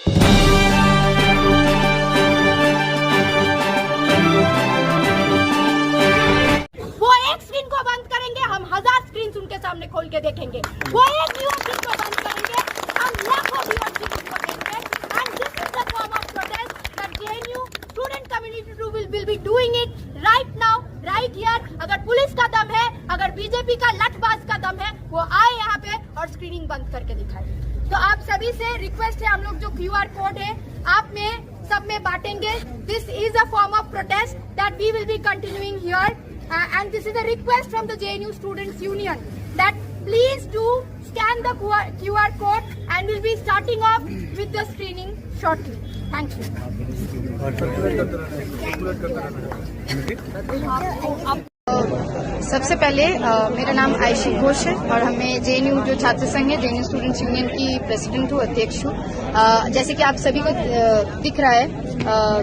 वो एक स्क्रीन को बंद करेंगे, हम 1000 स्क्रीन उनके सामने खोल के देखेंगे। वो एक न्यूज स्क्रीन को बंद करेंगे, हम लाखों व्यूअर्स को देंगे। And this is the form of protest that JNU student community will be doing it right now, right here. अगर पुलिस का दम है, अगर बीजेपी का लठबाज का दम है, वो आए यहाँ पे और स्क्रीनिंग बंद करके दिखाए। तो आप सभी से रिक्वेस्ट है, हम लोग जो QR कोड है आप में सब में बांटेंगे। This is a form of protest that we will be continuing here. And this is a request from the JNU Students Union that please do scan the QR code and we'll be starting off with the screening shortly. Thank you. सबसे पहले मेरा नाम आयशी घोष है और हमें JNU जो छात्र संघ है, JNU स्टूडेंट्स यूनियन की प्रेसिडेंट हूँ, अध्यक्ष हूँ। जैसे कि आप सभी को दिख रहा है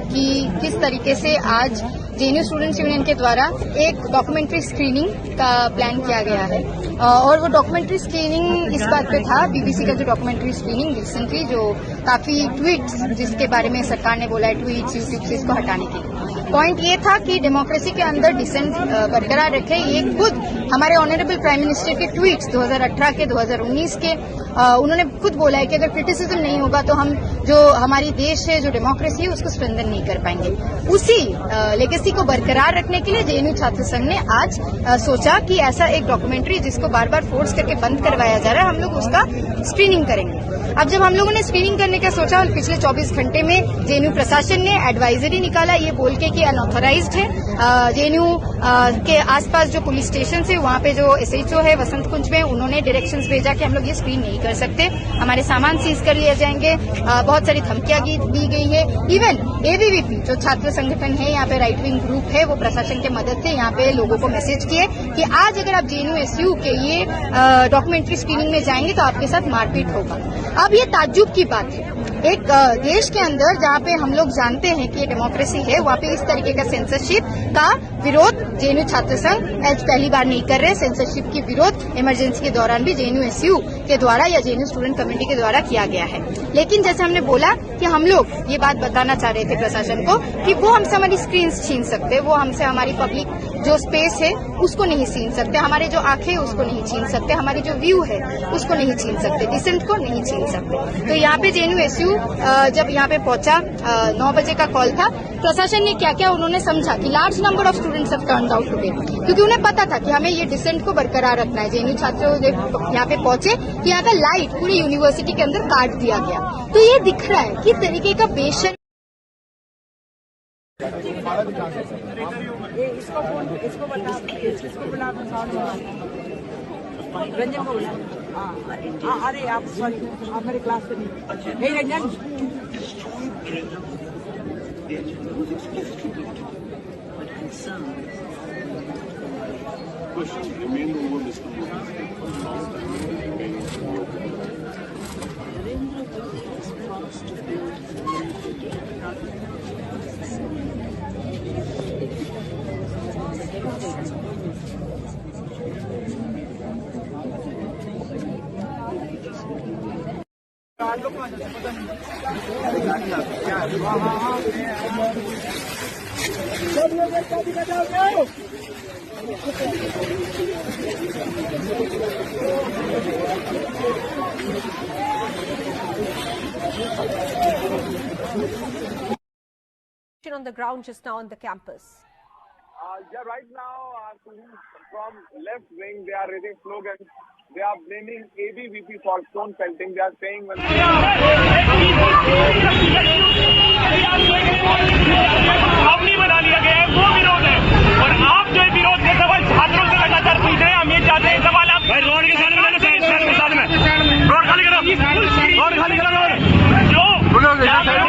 कि किस तरीके से आज JNU स्टूडेंट्स यूनियन के द्वारा एक डॉक्यूमेंट्री स्क्रीनिंग का प्लान किया गया है। और वो डॉक्यूमेंट्री स्क्रीनिंग इस बात पे था, BBC का जो डॉक्यूमेंट्री स्क्रीनिंग रिसेंटली जो काफी ट्वीट्स जिसके बारे में सरकार ने बोला है ट्वीट्स यूट्यूब से इसको हटाने के लिए, पॉइंट ये था कि डेमोक्रेसी के अंदर डिसेंट बरकरार रखे। ये खुद हमारे ऑनरेबल प्राइम मिनिस्टर के ट्वीट्स 2018 के 2019 के उन्होंने खुद बोला है कि अगर क्रिटिसिज्म नहीं होगा तो हम जो हमारी देश है, जो डेमोक्रेसी है, उसको स्ट्रेंथन नहीं कर पाएंगे। उसी लेगेसी को बरकरार रखने के लिए JNU छात्र संघ ने आज सोचा कि ऐसा एक डॉक्यूमेंट्री जिसको बार बार फोर्स करके बंद करवाया जा रहा है, हम लोग उसका स्क्रीनिंग करेंगे। अब जब हम लोगों ने स्क्रीनिंग करने का सोचा, पिछले 24 घंटे में JNU प्रशासन ने एडवाइजरी निकाला ये बोल के कि अनऑथराइज्ड है। JNU के आसपास जो पुलिस स्टेशन है वहाँ पे जो SHO है वसंत कुंज में, उन्होंने डायरेक्शंस भेजा कि हम लोग ये स्क्रीन नहीं कर सकते, हमारे सामान सीज कर लिए जाएंगे। बहुत सारी धमकियां दी गई है। इवन ABVP जो छात्र संगठन है, यहाँ पे राइट विंग ग्रुप है, वो प्रशासन के मदद से यहाँ पे लोगों को मैसेज किए कि आज अगर आप JNU SU के ये डॉक्यूमेंट्री स्क्रीनिंग में जाएंगे तो आपके साथ मारपीट होगा। अब ये ताज्जुब की बात है, एक देश के अंदर जहाँ पे हम लोग जानते हैं कि ये डेमोक्रेसी है, वहाँ पे इस तरीके का सेंसरशिप का विरोध JNU छात्र संघ आज पहली बार नहीं कर रहे। सेंसरशिप की विरोध इमरजेंसी के दौरान भी JNU SU के द्वारा या JNU स्टूडेंट कम्युनिटी के द्वारा किया गया है। लेकिन जैसे हमने बोला कि हम लोग ये बात बताना चाह रहे थे प्रशासन को कि वो हमसे हमारी स्क्रीन छीन सकते, वो हमसे हमारी पब्लिक जो स्पेस है उसको नहीं छीन सकते, हमारे जो आंखें उसको नहीं छीन सकते, हमारी जो व्यू है उसको नहीं छीन सकते, डिसेंट को नहीं छीन सकते। तो यहाँ पे JNU SU जब यहाँ पे पहुंचा 9 बजे का कॉल था, प्रशासन ने क्या क्या उन्होंने समझा कि large number of students have turned out today, क्योंकि उन्हें पता था कि हमें ये डिसेंट को बरकरार रखना है। JNU छात्र यहाँ पे पहुंचे कि यहाँ का लाइट पूरी यूनिवर्सिटी के अंदर काट दिया गया। तो ये दिख रहा है किस तरीके का बेशर्म रंजन को बोला। अरे आप सॉरी, आप मेरे क्लास पे नहीं। हे Ranjan, on the ground just now on the campus. Yeah, right now from left wing they are raising slogans. They are blaming ABVP for stone pelting. They are saying when बना लिया गया है वो विरोध है, और आप जो विरोध के सवाल छात्रों से लगातार पूछ रहे हैं, हम ये चाहते हैं सवाल आप रोड के साथ में रोड खाली करो, रोड खाली करो,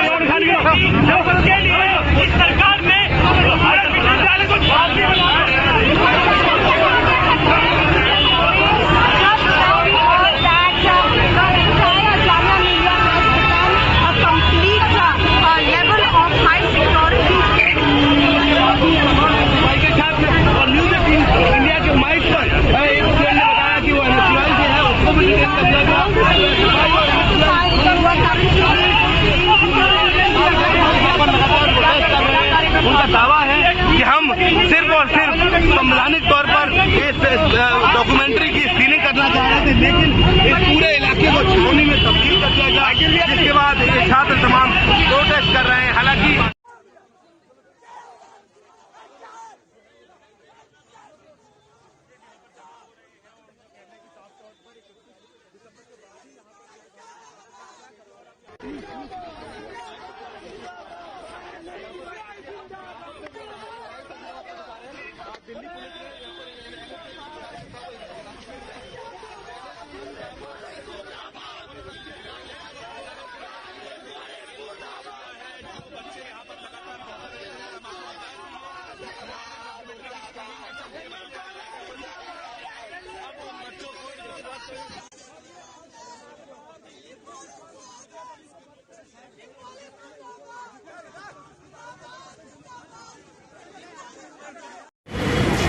रोड खाली करो, उसके लिए इस सरकार ने हर विश्वविद्यालय को छात्र बनाया। जिसके बाद ये छात्र तमाम प्रोटेस्ट कर रहे हैं। हालांकि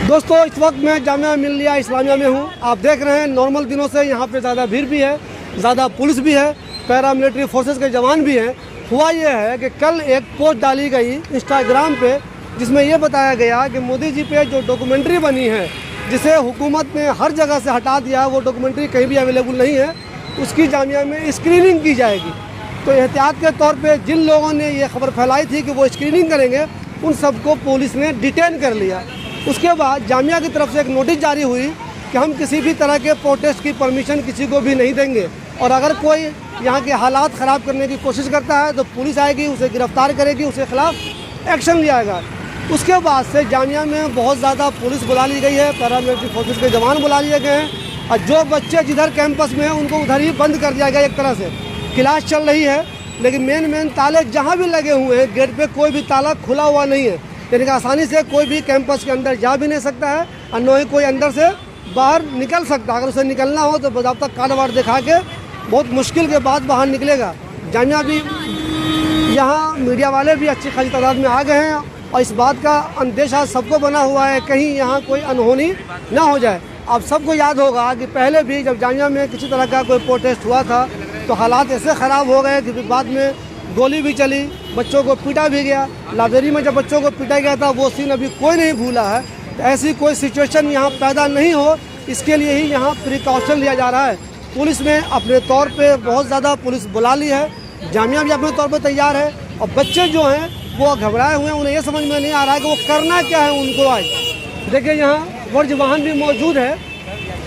दोस्तों, इस वक्त मैं जामिया मिल्लिया इस्लामिया में हूँ। आप देख रहे हैं नॉर्मल दिनों से यहाँ पे ज़्यादा भीड़ भी है, ज़्यादा पुलिस भी है, पैरामिलिट्री फोर्सेस के जवान भी हैं। हुआ ये है कि कल एक पोस्ट डाली गई इंस्टाग्राम पे जिसमें ये बताया गया कि मोदी जी पे जो डॉक्यूमेंट्री बनी है, जिसे हुकूमत ने हर जगह से हटा दिया, वो डॉक्यूमेंट्री कहीं भी अवेलेबल नहीं है, उसकी जामिया में स्क्रीनिंग की जाएगी। तो एहतियात के तौर पर जिन लोगों ने ये खबर फैलाई थी कि वो स्क्रीनिंग करेंगे, उन सबको पुलिस ने डिटेन कर लिया। उसके बाद जामिया की तरफ से एक नोटिस जारी हुई कि हम किसी भी तरह के प्रोटेस्ट की परमिशन किसी को भी नहीं देंगे, और अगर कोई यहाँ के हालात ख़राब करने की कोशिश करता है तो पुलिस आएगी, उसे गिरफ्तार करेगी, उसके खिलाफ एक्शन लिया जाएगा। उसके बाद से जामिया में बहुत ज़्यादा पुलिस बुला ली गई है, पैरामिलिट्री फोर्सेस के जवान बुला लिए गए हैं, और जो बच्चे जिधर कैंपस में हैं उनको उधर ही बंद कर दिया गया। एक तरह से क्लास चल रही है, लेकिन मेन ताले जहाँ भी लगे हुए हैं, गेट पे कोई भी ताला खुला हुआ नहीं है, यानी कि आसानी से कोई भी कैंपस के अंदर जा भी नहीं सकता है, और न ही कोई अंदर से बाहर निकल सकता। अगर उसे निकलना हो तो बाकायदा कार्ड वार्ड दिखा के बहुत मुश्किल के बाद बाहर निकलेगा। जामिया भी यहाँ मीडिया वाले भी अच्छी खासी तादाद में आ गए हैं, और इस बात का अंदेशा सबको बना हुआ है कहीं यहाँ कोई अनहोनी ना हो जाए। आप सबको याद होगा कि पहले भी जब जामिया में किसी तरह का कोई प्रोटेस्ट हुआ था तो हालात ऐसे ख़राब हो गए कि बाद में गोली भी चली, बच्चों को पीटा भी गया। लाइब्रेरी में जब बच्चों को पीटा गया था वो सीन अभी कोई नहीं भूला है। तो ऐसी कोई सिचुएशन यहाँ पैदा नहीं हो, इसके लिए ही यहाँ प्रिकॉशन लिया जा रहा है। पुलिस ने अपने तौर पे बहुत ज़्यादा पुलिस बुला ली है, जामिया भी अपने तौर पे तैयार है, और बच्चे जो हैं वो घबराए हुए हैं, उन्हें ये समझ में नहीं आ रहा है कि वो करना क्या है उनको। आज देखिए यहाँ वर्ज वाहन भी मौजूद है,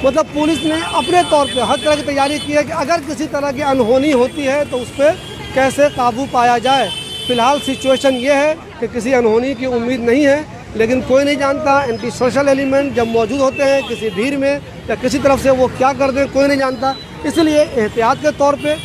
मतलब पुलिस ने अपने तौर पे हर तरह की तैयारी की है कि अगर किसी तरह की अनहोनी होती है तो उस पर कैसे काबू पाया जाए। फिलहाल सिचुएशन ये है कि किसी अनहोनी की उम्मीद नहीं है, लेकिन कोई नहीं जानता एंटी सोशल एलिमेंट जब मौजूद होते हैं किसी भीड़ में या किसी तरफ से वो क्या कर दें, कोई नहीं जानता। इसलिए एहतियात के तौर पे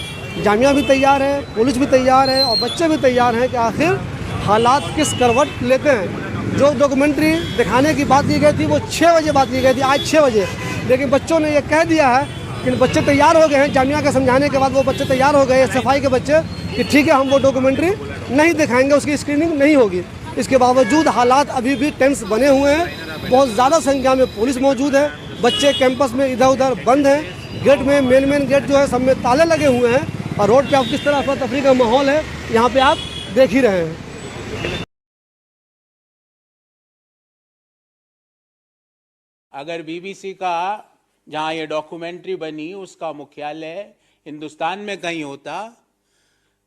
जामिया भी तैयार है, पुलिस भी तैयार है, और बच्चे भी तैयार हैं कि आखिर हालात किस करवट लेते हैं। जो डॉक्यूमेंट्री दिखाने की बात की गई थी वो 6 बजे बात की गई थी, आज 6 बजे, लेकिन बच्चों ने ये कह दिया है कि बच्चे तैयार हो गए हैं। जामिया के समझाने के बाद वो बच्चे तैयार हो गए, सफाई के बच्चे, कि ठीक है हम वो डॉक्यूमेंट्री नहीं दिखाएंगे, उसकी स्क्रीनिंग नहीं होगी। इसके बावजूद हालात अभी भी टेंस बने हुए हैं, बहुत ज़्यादा संख्या में पुलिस मौजूद है, बच्चे कैंपस में इधर उधर बंद हैं, गेट में मेन गेट जो है सब में ताले लगे हुए हैं, और रोड पे आप किस तरह अफरा तफरी का माहौल है यहाँ पे आप देख ही रहे हैं। अगर बीबीसी का जहाँ ये डॉक्यूमेंट्री बनी उसका मुख्यालय हिंदुस्तान में कहीं होता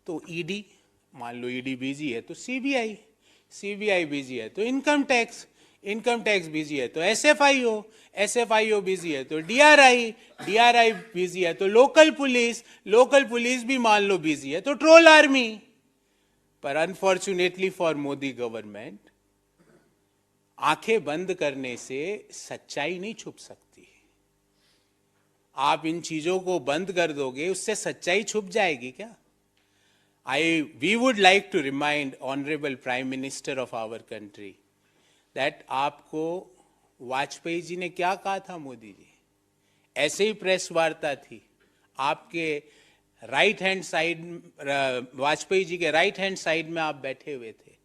तो ईडी, मान लो ईडी बिजी है तो सीबीआई बिजी है तो इनकम टैक्स बिजी है तो एसएफआईओ बिजी है तो डीआरआई बिजी है तो लोकल पुलिस भी मान लो बिजी है तो ट्रोल आर्मी। पर अनफॉर्चुनेटली फॉर मोदी गवर्नमेंट आंखें बंद करने से सच्चाई नहीं छुप सकती। आप इन चीजों को बंद कर दोगे उससे सच्चाई छुप जाएगी क्या? We would like to remind Honorable Prime Minister of our country that आपको वाजपेयी जी ने क्या कहा था मोदी जी, ऐसे ही प्रेस वार्ता थी, आपके right hand side, Vajpayee ji के राइट हैंड साइड में आप बैठे हुए थे।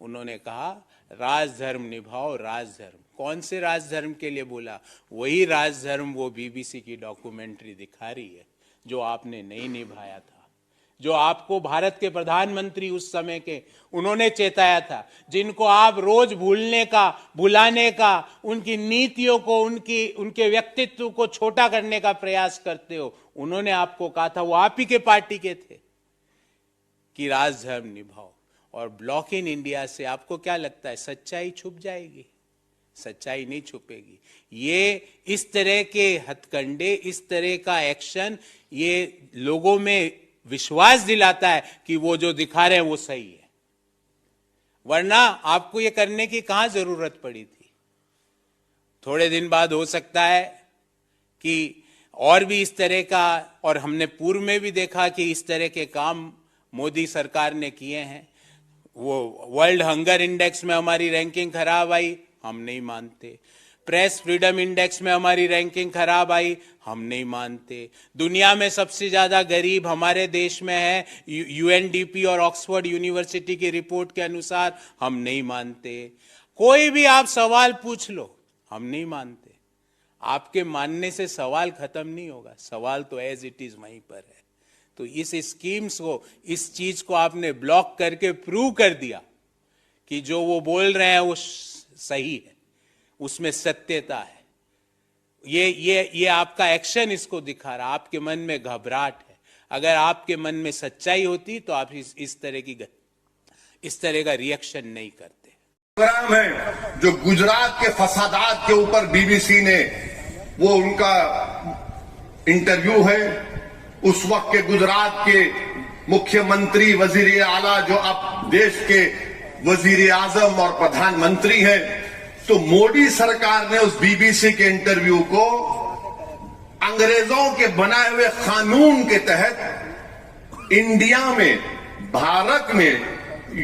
उन्होंने कहा राजधर्म निभाओ, राजधर्म। कौन से राजधर्म के लिए बोला? वही राजधर्म वो बीबीसी की डॉक्यूमेंट्री दिखा रही है जो आपने नहीं निभाया था, जो आपको भारत के प्रधानमंत्री उस समय के उन्होंने चेताया था, जिनको आप रोज भुलाने का, उनकी नीतियों को, उनके व्यक्तित्व को छोटा करने का प्रयास करते हो। उन्होंने आपको कहा था, वो आप ही के पार्टी के थे, कि राजधर्म निभाओ, और ब्लॉक इन इंडिया से आपको क्या लगता है सच्चाई छुप जाएगी? सच्चाई नहीं छुपेगी। ये इस तरह के हथकंडे, इस तरह का एक्शन, ये लोगों में विश्वास दिलाता है कि वो जो दिखा रहे हैं वो सही है, वरना आपको ये करने की कहां जरूरत पड़ी थी। थोड़े दिन बाद हो सकता है कि और भी इस तरह का, और हमने पूर्व में भी देखा कि इस तरह के काम मोदी सरकार ने किए हैं। वो वर्ल्ड हंगर इंडेक्स में हमारी रैंकिंग खराब आई, हम नहीं मानते। प्रेस फ्रीडम इंडेक्स में हमारी रैंकिंग खराब आई, हम नहीं मानते। दुनिया में सबसे ज्यादा गरीब हमारे देश में है, यूएनडीपी और ऑक्सफोर्ड यूनिवर्सिटी की रिपोर्ट के अनुसार, हम नहीं मानते। कोई भी आप सवाल पूछ लो, हम नहीं मानते। आपके मानने से सवाल खत्म नहीं होगा, सवाल तो एज इट इज वहीं पर है। तो इस स्कीम्स को, इस चीज को आपने ब्लॉक करके प्रूव कर दिया कि जो वो बोल रहे हैं वो सही है, उसमें सत्यता है। ये आपका एक्शन इसको दिखा रहा। आपके मन में घबराहट है। अगर आपके मन में सच्चाई होती तो आप इस तरह का रिएक्शन नहीं करते। प्रोग्राम है जो गुजरात के फसादात के ऊपर बीबीसी ने, वो उनका इंटरव्यू है। उस वक्त के गुजरात के मुख्यमंत्री, वजीर आला, जो अब देश के वजीर आजम और प्रधानमंत्री हैं, तो मोदी सरकार ने उस बीबीसी के इंटरव्यू को अंग्रेजों के बनाए हुए कानून के तहत इंडिया में, भारत में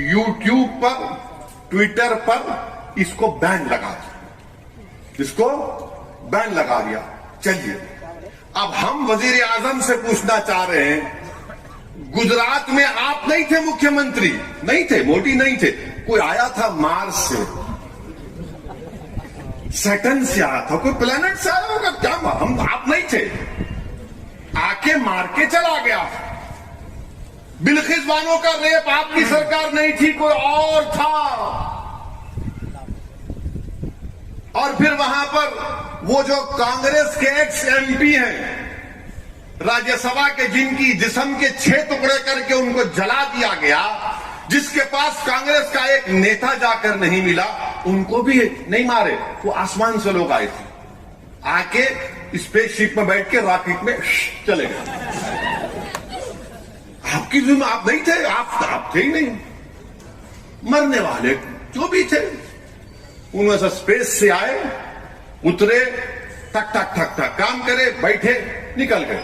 यूट्यूब पर, ट्विटर पर इसको बैन लगा दिया। इसको बैन लगा दिया। चलिए, अब हम वजीर आजम से पूछना चाह रहे हैं, गुजरात में आप नहीं थे मुख्यमंत्री? नहीं थे, मोदी नहीं थे। कोई आया था मार्स से, सैटर्न से आया था, कोई प्लेनेट से आया होगा क्या? आप नहीं थे, आके मार के चला गया। बिल्किस बानो का रेप आपकी सरकार नहीं थी, कोई और था। और फिर वहां पर वो जो कांग्रेस के एक्स एमपी हैं राज्यसभा के, जिनकी जिस्म के 6 टुकड़े करके उनको जला दिया गया, जिसके पास कांग्रेस का एक नेता जाकर नहीं मिला, उनको भी नहीं मारे। वो आसमान से लोग आए थे, आके स्पेसशिप में बैठ के रॉकेट में चले गए। आपकी जिम्मे आप नहीं थे, आप थे ही नहीं। मरने वाले जो भी थे, उनमें से स्पेस से आए, उतरे, ठक ठक ठक ठक काम करे, बैठे, निकल गए।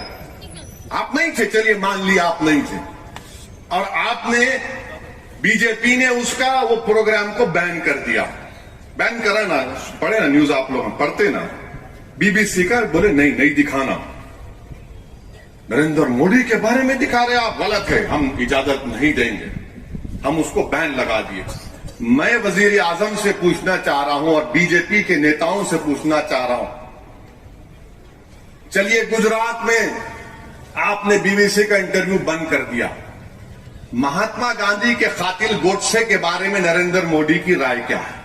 आप नहीं थे, चलिए मान लिया आप नहीं थे। और आपने, बीजेपी ने उसका वो प्रोग्राम को बैन कर दिया। बैन करा ना, पढ़े ना न्यूज, आप लोग पढ़ते ना, बीबीसी का बोले नहीं दिखाना। नरेंद्र मोदी के बारे में दिखा रहे आप, गलत है, हम इजाजत नहीं देंगे। हम उसको बैन लगा दिए। मैं वजीर आजम से पूछना चाह रहा हूं और बीजेपी के नेताओं से पूछना चाह रहा हूं, चलिए गुजरात में आपने बीबीसी का इंटरव्यू बंद कर दिया। महात्मा गांधी के कातिल गोडसे के बारे में नरेंद्र मोदी की राय क्या है?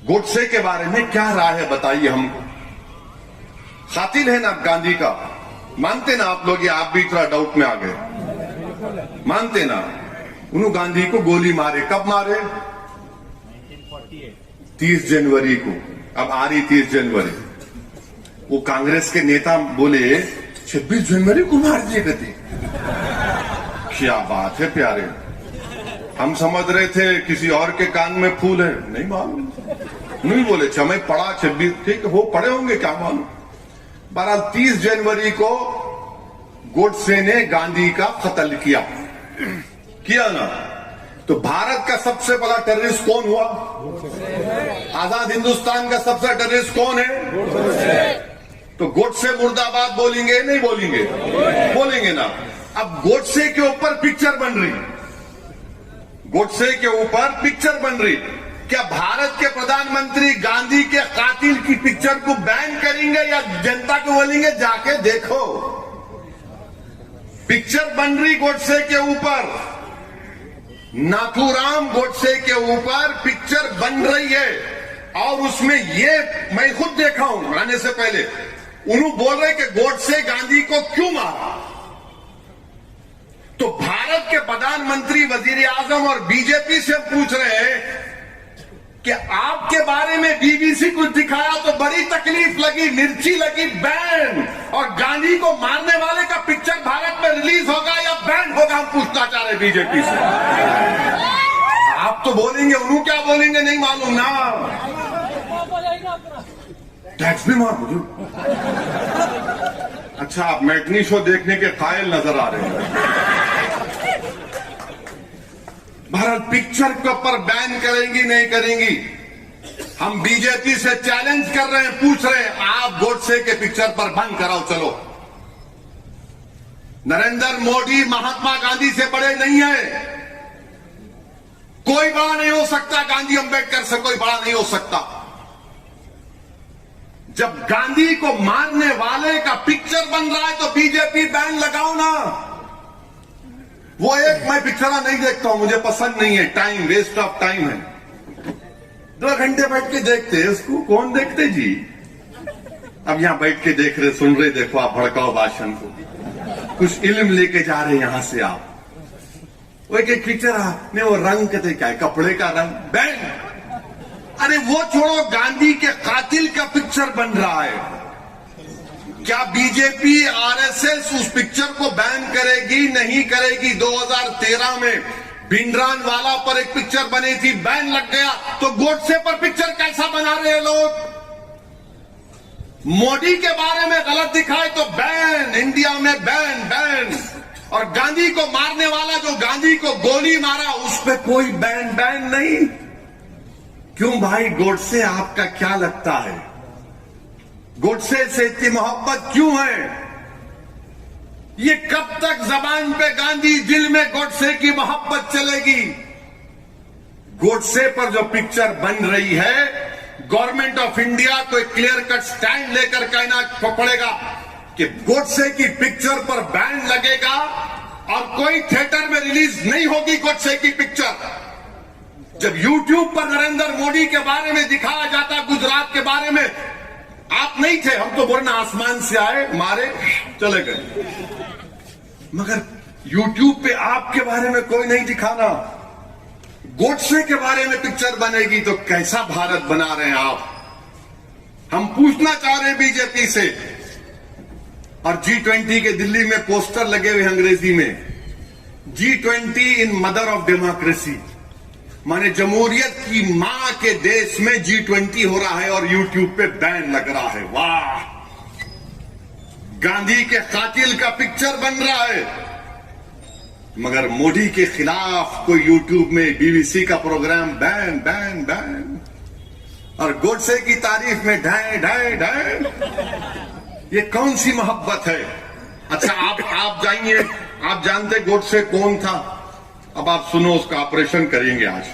गोडसे के बारे में क्या राय है, बताइए हमको। कातिल है ना गांधी का, मानते ना आप लोग? या आप भी थोड़ा डाउट में आ गए? मानते ना? उन्होंने गांधी को गोली मारे, कब मारे? 30 जनवरी को। अब आ रही 30 जनवरी, वो कांग्रेस के नेता बोले 26 जनवरी को मार दिए गए। क्या बात है प्यारे, हम समझ रहे थे किसी और के कान में फूल है, नहीं मालूम। नहीं बोले, अच्छा मैं पढ़ा 26, ठीक है, वो पढ़े होंगे, क्या मालूम। बहरहाल 30 जनवरी को गोडसे ने गांधी का कत्ल किया ना। तो भारत का सबसे बड़ा टेररिस्ट कौन हुआ? आजाद हिंदुस्तान का सबसे टेररिस्ट कौन है? तो गोडसे मुर्दाबाद बोलेंगे नहीं बोलेंगे? बोलेंगे ना। अब गोडसे के ऊपर पिक्चर बन रही, गोडसे के ऊपर पिक्चर बन रही। क्या भारत के प्रधानमंत्री गांधी के कातिल की पिक्चर को बैन करेंगे या जनता को बोलेंगे जाके देखो? पिक्चर बन रही गोडसे के ऊपर, नाथूराम गोडसे के ऊपर पिक्चर बन रही है। और उसमें ये मैं खुद देखा हूं आने से पहले, उन्होंने बोल रहे कि गोडसे गांधी को क्यों मारा। तो भारत के प्रधानमंत्री, वजीर आजम और बीजेपी से पूछ रहे हैं कि आपके बारे में बीबीसी कुछ दिखाया तो बड़ी तकलीफ लगी, मिर्ची लगी, बैन, और गांधी को मारने वाले का पिक्चर भारत में रिलीज होगा या बैन होगा, हम पूछना चाह रहे बीजेपी से। आप तो बोलेंगे, उन्होंने क्या बोलेंगे नहीं मालूम ना, टैक्स भी मार दो। अच्छा, आप मैटनी शो देखने के कायल नजर आ रहे हैं। भारत पिक्चर के ऊपर बैन करेंगी नहीं करेंगी? हम बीजेपी से चैलेंज कर रहे हैं, पूछ रहे हैं, आप गोडसे के पिक्चर पर बंद कराओ। चलो, नरेंद्र मोदी महात्मा गांधी से बड़े नहीं है, कोई बड़ा नहीं हो सकता, गांधी अंबेडकर से कोई बड़ा नहीं हो सकता। जब गांधी को मारने वाले का पिक्चर बन रहा है तो बीजेपी बैन लगाओ ना। वो एक, मैं पिक्चर नहीं देखता हूं, मुझे पसंद नहीं है, टाइम वेस्ट ऑफ टाइम है। 2 घंटे बैठ के देखते हैं उसको, कौन देखते जी? अब यहां बैठ के देख रहे, सुन रहे, देखो आप भड़काओ भाषण को, कुछ इल्म लेके जा रहे यहां से आप। वो एक पिक्चर में वो रंग कहते क्या है, कपड़े का रंग, बैन। अरे वो छोड़ो, गांधी के कातिल का पिक्चर बन रहा है। क्या बीजेपी आरएसएस उस पिक्चर को बैन करेगी? नहीं करेगी। 2013 में भिंडरानवाला पर एक पिक्चर बनी थी, बैन लग गया, तो गोडसे पर पिक्चर कैसा बना रहे हैं लोग? मोदी के बारे में गलत दिखाए तो बैन, इंडिया में बैन बैन, और गांधी को मारने वाला जो गांधी को गोली मारा उस पर कोई बैन बैन नहीं। क्यों भाई, गोडसे आपका क्या लगता है? गोडसे से इतनी मोहब्बत क्यों है? ये कब तक जबान पे गांधी, दिल में गोडसे की मोहब्बत चलेगी? गोडसे पर जो पिक्चर बन रही है, गवर्नमेंट ऑफ इंडिया को एक क्लियर कट स्टैंड लेकर कहना पड़ेगा कि गोडसे की पिक्चर पर बैन लगेगा और कोई थिएटर में रिलीज नहीं होगी गोडसे की पिक्चर। जब YouTube पर नरेंद्र मोदी के बारे में दिखाया जाता, गुजरात के बारे में, आप नहीं थे, हम तो बोलना आसमान से आए, मारे, चले गए, मगर YouTube पे आपके बारे में कोई नहीं दिखाना। गोडसे के बारे में पिक्चर बनेगी तो कैसा भारत बना रहे हैं आप? हम पूछना चाह रहे हैं बीजेपी से। और G20 के दिल्ली में पोस्टर लगे हुए अंग्रेजी में, G20 in mother of democracy, माने जमहूरियत की मां के देश में G20 हो रहा है और YouTube पे बैन लग रहा है। वाह, गांधी के कातिल का पिक्चर बन रहा है, मगर मोदी के खिलाफ कोई YouTube में बीबीसी का प्रोग्राम बैन बैन बैन, और गोडसे की तारीफ में ढाई ढाई ढाई। ये कौन सी मोहब्बत है? अच्छा, आप जाइए, आप जानते गोडसे कौन था? अब आप सुनो, उसका ऑपरेशन करेंगे आज।